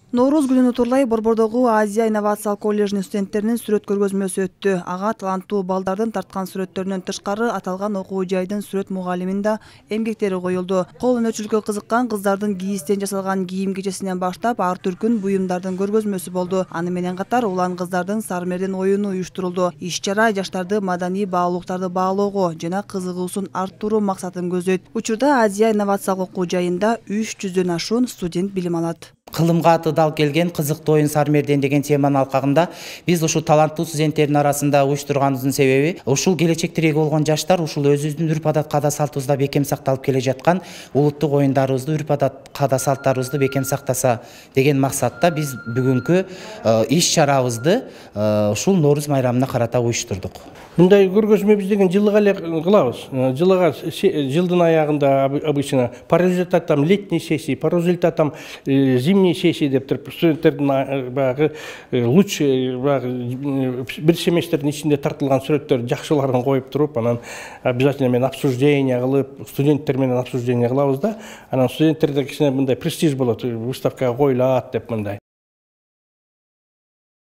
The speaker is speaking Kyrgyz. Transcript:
Нооруз күнүнө турлай Борбордогу Азия инновациялык коллежинин студенттеринин сүрөт көргөзмөсү өттү. Ага таланттуу балдардын тарткан сүрөттөрүнөн тышкары аталган окуу жайдын сүрөт мугалиминин да эмгектери коюлду. Кол өнөрчүлүккө кызыккан кыздардын кийизден жасалган кийим кечесинен баштап ар түркүн буюмдардын көргөзмөсү болду. Аны менен катар улан кыздардын Сармердин оюну уюштурулду. Иш-чара жаштарды маданий баалуулуктарды баалоого жана кызыгуусун арттыруу максатын көзөйт. Учурда Азия инновациялык окуу жайында 300дөн ашуун студент билим алат. Кылымга атыдал келген кызыктуу оюн Сармерден деген теманын алкагында биз ушул таланттуу студенттердин арасында уюштурганыбыздын себеби ушул келечек тиреги болгон жаштар ушул өзүбүздүн үрп адат каада салтыбызда бекем сакталып келе жаткан улуттук оюндарыбызды, үрп адат каада салттарыбызды бекем сактаса деген максатта биз бүгүнкү иш-чарабызды ушул Нооруз майрамына карата уюштурдук. Мындай көргөзмө биз деген жылга эле кылабыз. Жылдын аягында обычно по результатам летней сессии, по результатам зимней сессии деп туруп студенттердин баягы лучший бир семестрдин ичинде тартылган сүрөттөр жакшыларын коюп туруп, анан обязательно мен обсуждение кылып, студенттер менен обсуждение кылабыз да, анан студенттерде кичине мындай престиж болот, выставкага коюлат деп мындай.